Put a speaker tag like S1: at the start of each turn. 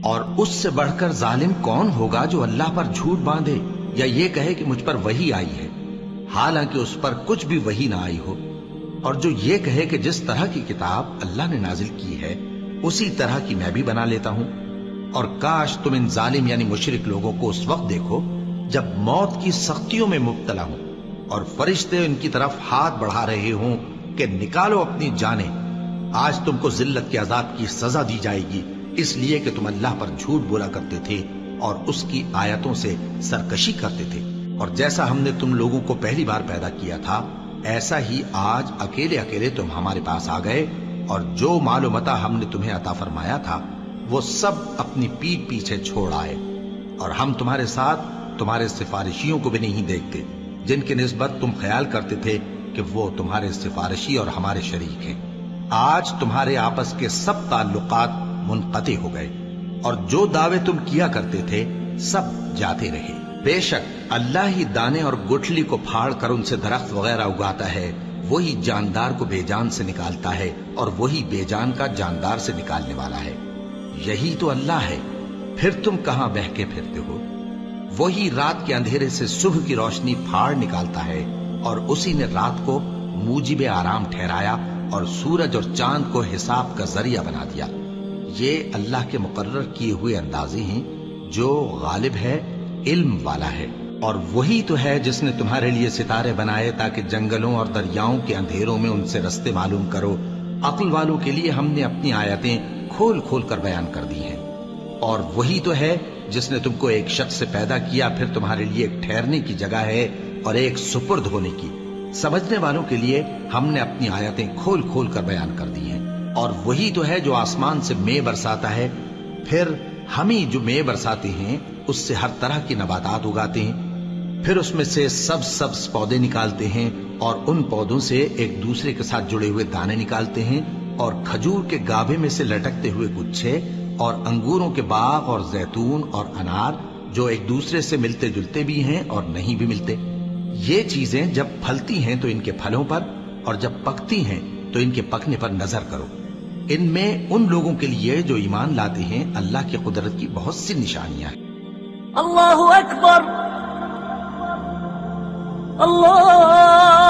S1: اور اس سے بڑھ کر ظالم کون ہوگا جو اللہ پر جھوٹ باندھے یا یہ کہے کہ مجھ پر وحی آئی ہے حالانکہ اس پر کچھ بھی وحی نہ آئی ہو، اور جو یہ کہے کہ جس طرح کی کتاب اللہ نے نازل کی ہے اسی طرح کی میں بھی بنا لیتا ہوں۔ اور کاش تم ان ظالم یعنی مشرک لوگوں کو اس وقت دیکھو جب موت کی سختیوں میں مبتلا ہوں اور فرشتے ان کی طرف ہاتھ بڑھا رہے ہوں کہ نکالو اپنی جانیں، آج تم کو ذلت کے عذاب کی سزا دی جائے گی اس لیے کہ تم اللہ پر جھوٹ بولا کرتے تھے اور اس کی آیتوں سے سرکشی کرتے تھے۔ اور جیسا ہم نے تم لوگوں کو پہلی بار پیدا کیا تھا ایسا ہی آج اکیلے اکیلے تم ہمارے پاس آ گئے، اور جو مال و متاع ہم نے تمہیں عطا فرمایا تھا وہ سب اپنی پیٹھ پیچھے چھوڑ آئے، اور ہم تمہارے ساتھ تمہارے سفارشیوں کو بھی نہیں دیکھتے جن کی نسبت تم خیال کرتے تھے کہ وہ تمہارے سفارشی اور ہمارے شریک ہیں۔ آج تمہارے آپس کے سب تعلقات منقطع ہو گئے، اور جو دعوے تم کیا کرتے تھے سب جاتے رہے۔ بے شک اللہ ہی دانے اور گٹھلی کو پھاڑ کر ان سے درخت وغیرہ اگاتا ہے، وہی جاندار کو بے جان سے نکالتا ہے اور وہی بے جان کا جاندار سے نکالنے والا ہے۔ یہی تو اللہ ہے، پھر تم کہاں بہکے پھرتے ہو؟ وہی رات کے اندھیرے سے صبح کی روشنی پھاڑ نکالتا ہے، اور اسی نے رات کو موجب آرام ٹھہرایا اور سورج اور چاند کو حساب کا ذریعہ بنا دیا۔ یہ اللہ کے مقرر کیے ہوئے اندازے ہیں جو غالب ہے، علم والا ہے۔ اور وہی تو ہے جس نے تمہارے لیے ستارے بنائے تاکہ جنگلوں اور دریاؤں کے اندھیروں میں ان سے رستے معلوم کرو۔ عقل والوں کے لیے ہم نے اپنی آیتیں کھول کھول کر بیان کر دی ہیں۔ اور وہی تو ہے جس نے تم کو ایک شخص سے پیدا کیا، پھر تمہارے لیے ایک ٹھہرنے کی جگہ ہے اور ایک سپرد ہونے کی۔ سمجھنے والوں کے لیے ہم نے اپنی آیتیں کھول کھول کر بیان کر دی ہیں۔ اور وہی تو ہے جو آسمان سے مے برساتا ہے، پھر ہم ہی جو مے برساتے ہیں اس سے ہر طرح کی نباتات اگاتے ہیں، پھر اس میں سے سبز پودے نکالتے ہیں اور ان پودوں سے ایک دوسرے کے ساتھ جڑے ہوئے دانے نکالتے ہیں، اور کھجور کے گابھے میں سے لٹکتے ہوئے گچھے، اور انگوروں کے باغ اور زیتون اور انار جو ایک دوسرے سے ملتے جلتے بھی ہیں اور نہیں بھی ملتے۔ یہ چیزیں جب پھلتی ہیں تو ان کے پھلوں پر، اور جب پکتی ہیں تو ان کے پکنے پر نظر کرو۔ ان میں ان لوگوں کے لیے جو ایمان لاتے ہیں اللہ کی قدرت کی بہت سی نشانیاں ہیں۔
S2: اللہ اکبر، اللہ